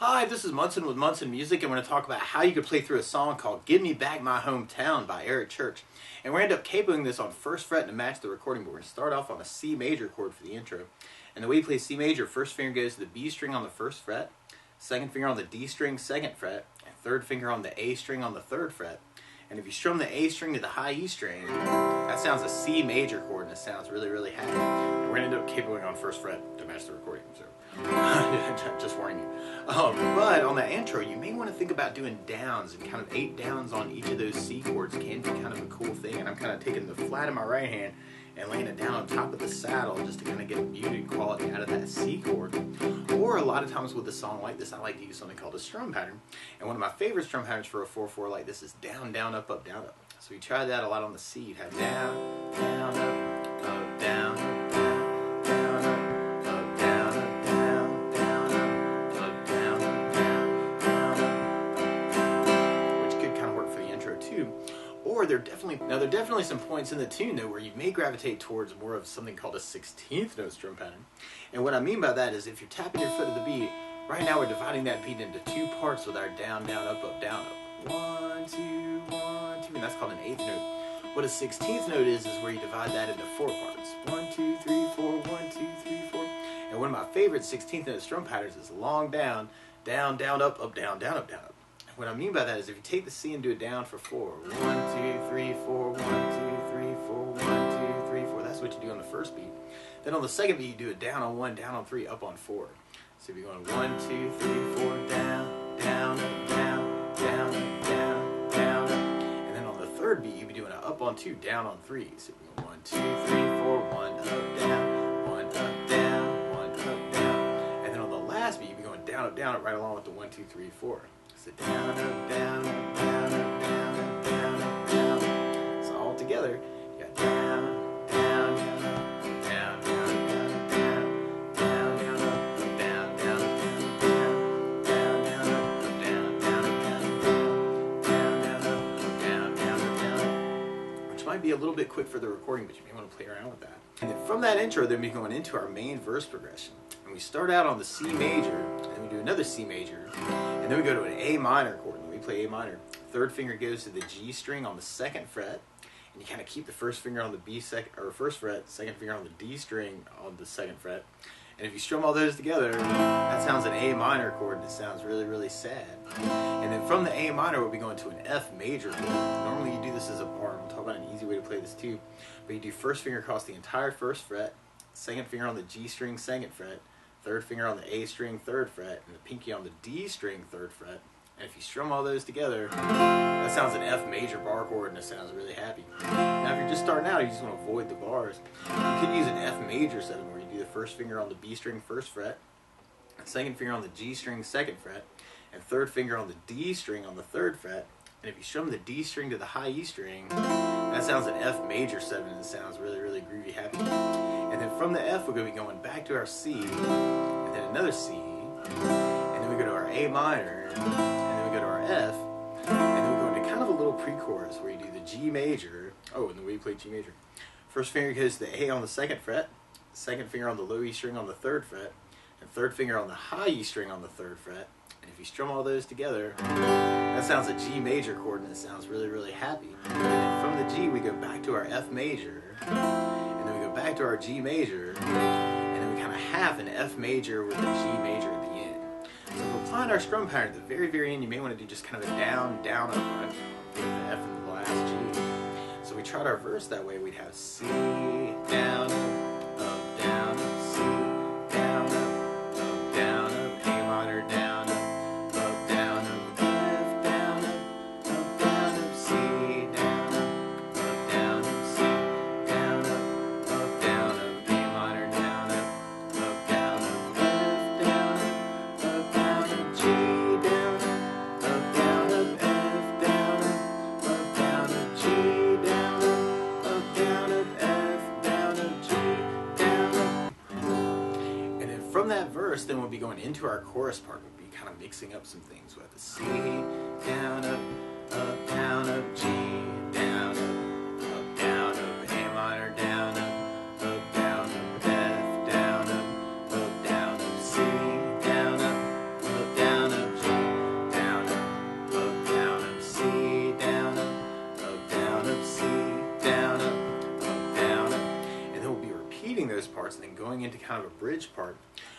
Hi, this is Munson with Munson Music, and we're going to talk about how you could play through a song called Give Me Back My Hometown by Eric Church. And we're going to end up cabling this on 1st fret to match the recording, but we're going to start off on a C major chord for the intro. And the way you play C major, first finger goes to the B string on the 1st fret, second finger on the D string, 2nd fret, and third finger on the A string on the 3rd fret. And if you strum the A string to the high E string, that sounds a C major chord, and it sounds really, really happy. And we're going to end up cabling on 1st fret to match the recording. So just warning you. But on the intro, you may want to think about doing downs, and kind of 8 downs on each of those C chords can be kind of a cool thing. And I'm kind of taking the flat in my right hand and laying it down on top of the saddle just to kind of get a muted quality out of that C chord. Or a lot of times with a song like this, I like to use something called a strum pattern. And one of my favorite strum patterns for a 4/4 like this is down, down, up, up, down, up. So you try that a lot on the C. You'd have down, down, up, down, down, down, up, down, up, down, down, up, down, up, down, down, up, which could kind of work for the intro too. Or there are definitely some points in the tune though where you may gravitate towards more of something called a 16th note strum pattern. And what I mean by that is if you're tapping your foot to the beat, right now we're dividing that beat into 2 parts with our down, down, up, up, down, up. 1, 2, 1, 2, and that's called an 8th note. What a 16th note is where you divide that into 4 parts. 1, 2, 3, 4, 1, 2, 3, 4. And one of my favorite 16th note strum patterns is long down, down, down, up, up, down, down, up, down, up. What I mean by that is if you take the C and do it down for 4, 1, 2, 3, 4, 1, 2, 3, 4, 1, 2, 3, 4. That's what you do on the first beat. Then on the second beat, you do it down on 1, down on 3, up on 4. So if you're going 1, 2, 3, 4, down, down, up, down, down, up, down, down, up. And then on the third beat, you'd be doing an up on 2, down on 3. So if you're going 1, 2, 3, 4, 1, up, down, 1, up, down, 1, up, down. And then on the last beat, you'd be going down, up, right along with the 1, 2, 3, 4. So down, up, down, up, down, up, down, up, down, up, down. So all together, you got down, down, down, up, down, down, down, down, down, down, up, down, down, down, down, down, up, down, down, down, down, down, up, down, down, down. Which might be a little bit quick for the recording, but you may want to play around with that. And then from that intro, then we're going into our main verse progression. And we start out on the C major, and then we do another C major, and then we go to an A minor chord, and we play A minor. Third finger goes to the G string on the 2nd fret, and you kind of keep the first finger on the first fret, second finger on the D string on the 2nd fret. And if you strum all those together, that sounds an A minor chord, and it sounds really, really sad. And then from the A minor, we'll be going to an F major chord. Normally you do this as a bar, and we'll talk about an easy way to play this too. But you do first finger across the entire 1st fret, second finger on the G string, 2nd fret, third finger on the A string, 3rd fret, and the pinky on the D string, 3rd fret. And if you strum all those together, that sounds an F major bar chord, and it sounds really happy. Now if you're just starting out, you just want to avoid the bars. You could use an F major 7 where you do the first finger on the B string, 1st fret, second finger on the G string, 2nd fret, and third finger on the D string on the 3rd fret. And if you strum the D string to the high E string, that sounds an F major 7, and it sounds really, really groovy, happy. And then from the F, we're going to be going back to our C, and then another C, and then we go to our A minor, and then we go to our F, and then we go into kind of a little pre-chorus where you do the G major. Oh, and the way you play G major. First finger goes to the A on the 2nd fret, second finger on the low E string on the 3rd fret, and third finger on the high E string on the 3rd fret. And if you strum all those together, that sounds a G major chord, and it sounds really, really happy. And then from the G, we go back to our F major, and then we go back to our G major, and then we kind of have an F major with a G major at the end. So if we're applying our strum pattern at the very, very end, you may want to do just kind of a down, down, up, right? With the F and the last G. So we tried our verse that way. We'd have C, down, up, down, up, C, down, up, down, up, A minor, down, up, down, up, F, down, up, C, down, up, C, down, up, A minor, down, up, down, F, down, G, down, up, F, down, G, down, F, down, G, down. And then from that verse, then we'll be going into our chorus part. We'll be kind of mixing up some things. We'll have the C, down, up, G, down, A minor, down, F, down, C, down, into kind of a bridge part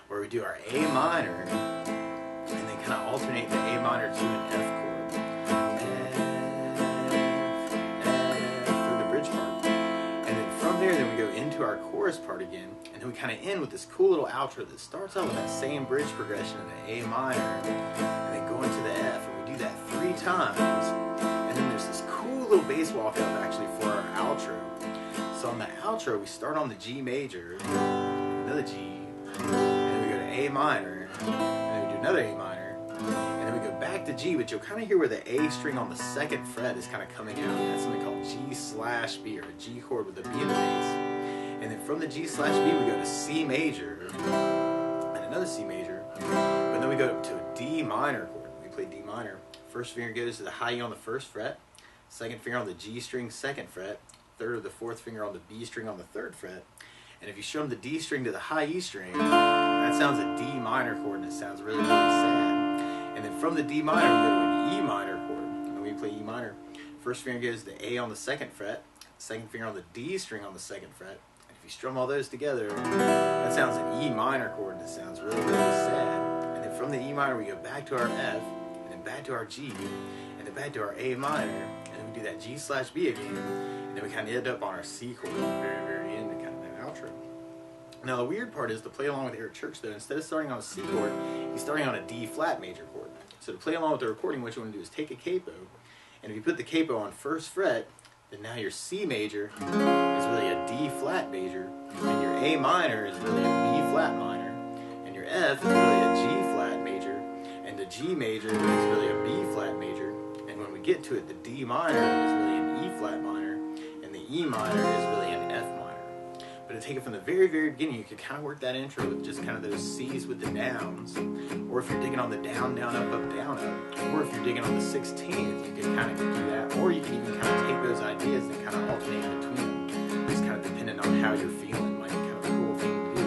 where we do our A minor and then kind of alternate the A minor to an F chord. F through the bridge part. And then from there, then we go into our chorus part again, and then we kind of end with this cool little outro that starts out with that same bridge progression of the A minor, and then go into the F, and we do that 3 times. And then there's this cool little bass walk up actually for our outro. So on the outro, we start on the G major, another G, and then we go to A minor, and then we do another A minor, and then we go back to G, but you'll kind of hear where the A string on the 2nd fret is kind of coming out. That's something called G/B, or a G chord with a B in the bass. And then from the G/B, we go to C major, and another C major, but then we go to a D minor chord. We play D minor. First finger goes to the high E on the 1st fret, 2nd finger on the G string, 2nd fret, 3rd or the 4th finger on the B string on the 3rd fret. And if you strum the D string to the high E string, that sounds a D minor chord, and it sounds really, really sad. And then from the D minor, we go to an E minor chord. And we play E minor. First finger goes to the A on the 2nd fret, 2nd finger on the D string on the 2nd fret. And if you strum all those together, that sounds an E minor chord, and it sounds really, really sad. And then from the E minor, we go back to our F, and then back to our G, and then back to our A minor, and then we do that G/B again, and then we kind of end up on our C chord at the very, very end, and kind of that outro. Now the weird part is to play along with Eric Church, though, instead of starting on a C chord, he's starting on a D flat major chord. So to play along with the recording, what you want to do is take a capo, and if you put the capo on 1st fret, then now your C major is really a D flat major, and your A minor is really a B flat minor, and your F is really a G flat major, and the G major is really a B flat major, and when we get to it, the D minor is really an E flat minor, and the E minor is really an F minor. But to take it from the very, very beginning, you could kind of work that intro with just kind of those C's with the downs. Or if you're digging on the down, down, up, up, down, up. Or if you're digging on the 16th, you could kind of do that. Or you can even kind of take those ideas and kind of alternate between them. Just kind of depending on how you're feeling. Might be kind of a cool thing to do.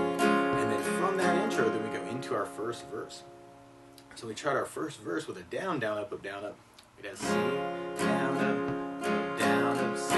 And then from that intro, then we go into our first verse. So we tried our first verse with a down, down, up, up, down, up. We'd have C, down, up, down, up, C.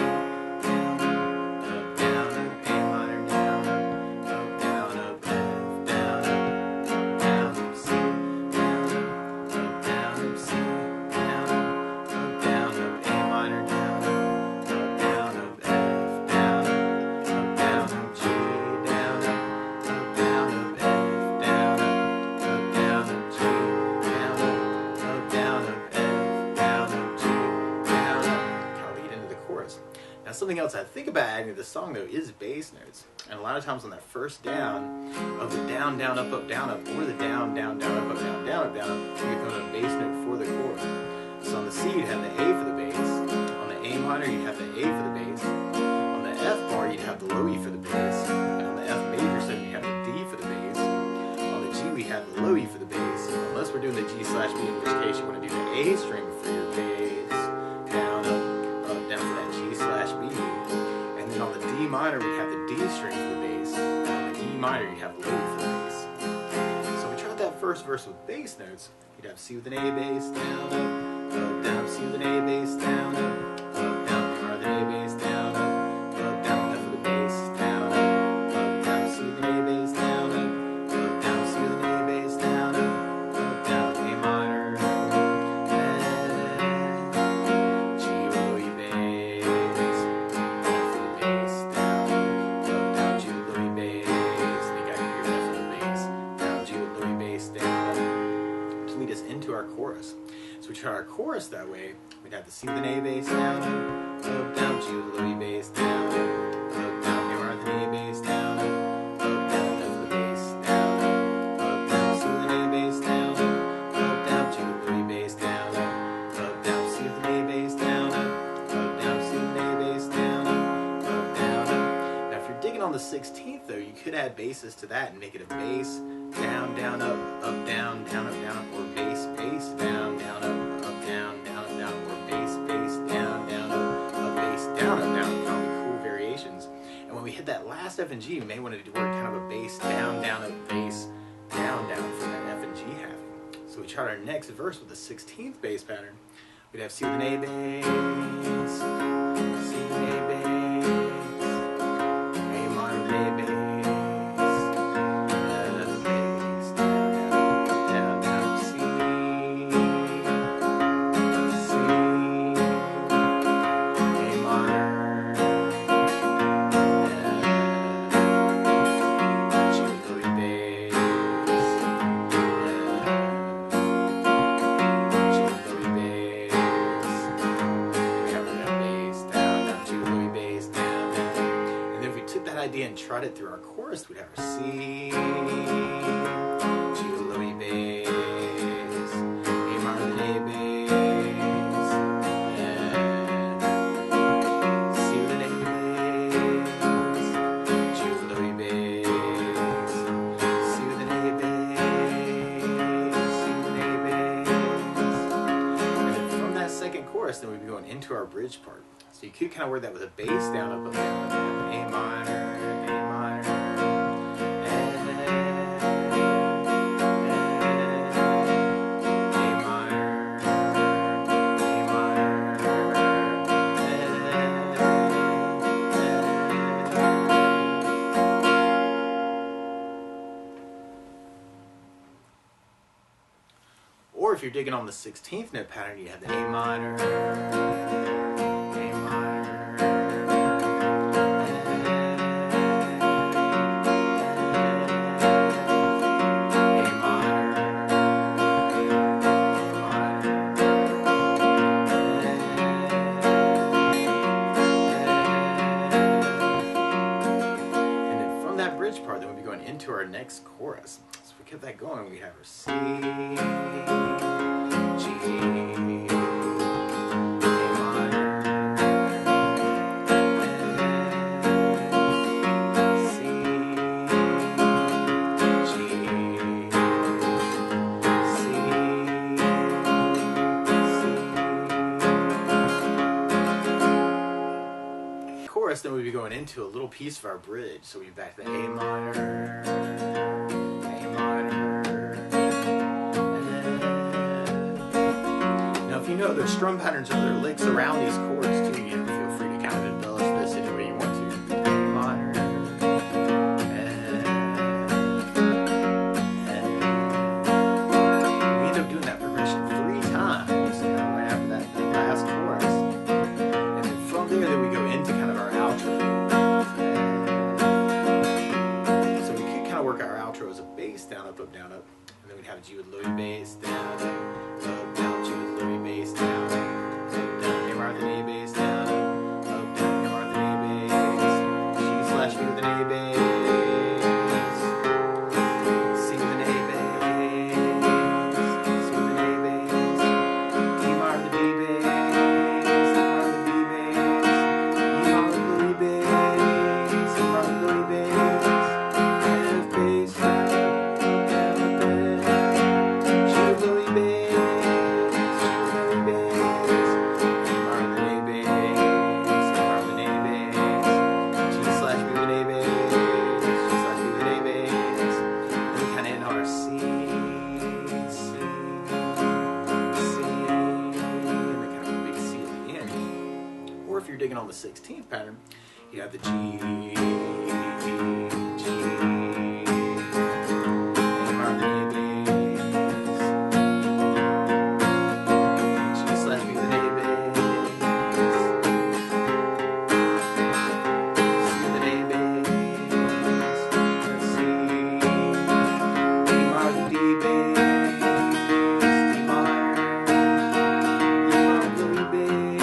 Something else I think about adding to the song, though, is bass notes. And a lot of times on that first down of the down, down, up, up, or the down, down, down, up, down, down, up, down, up, you get a bass note for the chord. So on the C, you'd have the A for the bass. On the A minor, you'd have the A for the bass. On the F bar, you'd have the low E for the bass. And on the F major 7, you'd have the D for the bass. On the G, we have the low E for the bass. Unless we're doing the G/B, in which case you want to do the A string for your bass. Down, up, down for that G/B. And then on the D minor, we have the D string for the bass. And on the E minor, you have the low E for the bass. So we tried that first verse with bass notes. You'd have C with an A bass, down, up, down, C with an A bass, down, up, down, B minor with an A bass, down, up, down, F with a bass, down, down, C with an A bass, down, down, C with an A bass, down, down, A minor, G with low E bass, F with a bass, down, G with low E bass, I think I can hear F with a bass, down, G with low E bass, down, to lead us into our chorus. So we try our chorus that way. We'd have the C with an A bass, down, down, G with low E bass, down, down, A minor with an A bass, down, down, F with a bass, down, down, C with an A bass, down, down, G with low E bass, down, down, C with an A bass, down, down, C with an A bass, down, down. Now if you're digging on the 16th, though, you could add basses to that and make it a bass, down, down, up, down, down, up, down, up, or bass, bass, down, down, up, down, down, up, down, or bass, bass, down, down, up, bass, down, up, down. Kind of cool variations. And when we hit that last F and G, you may want to work kind of a bass, down, down, up, bass, down, down for that F and G halving. So we tried our next verse with the 16th bass pattern. We'd have C with an A bass, C with an A bass, A minor with an A bass. strut it through our chorus, we'd have our C, G with a little E bass, A minor with an A bass, and C with an A bass, G with a little E bass, C with an A bass, C with an A bass. And then from that second chorus, then we'd be going into our bridge part. So you could kind of work that with a bass down, up, down, A minor, A minor, A minor, or if you're digging on the 16th note pattern, you have the A minor, part, then we'll be going into our next chorus. So if we kept that going, we have our C, G, A minor, C, G, C, chorus, then we'll be going into a little piece of our bridge. So we'll be back to the A minor, A minor. Now if you know there's strum patterns or other licks around these chords too, you know, feel free to kind of embellish this any way you want to. A minor, we end up doing that progression 3 times, you know, right after that last chorus. And then from there, then we go into kind of our outro. Work our outro as a bass, down, up, down, up, and then we'd have G with low E bass, down, down, G with low E bass, down, down, A minor with an A bass, down, down, A minor with an A bass, G slash B with an A bass, C with an A bass, C with an A bass, E minor with an A bass, E minor with an A bass, E minor with an A bass, E minor with an A bass. If you're digging on the 16th pattern, you have the G, G, A minor, A bass, G slash B with an A bass, C with an A bass, C, A minor with D bass, D minor, E minor with E bass.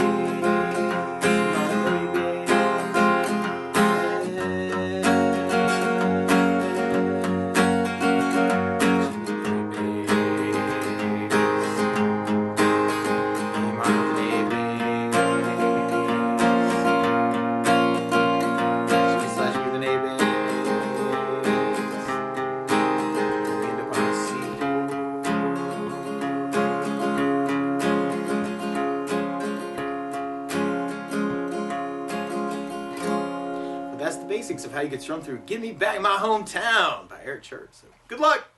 That's the basics of how you get strummed through Give Me Back My Hometown by Eric Chord. So good luck!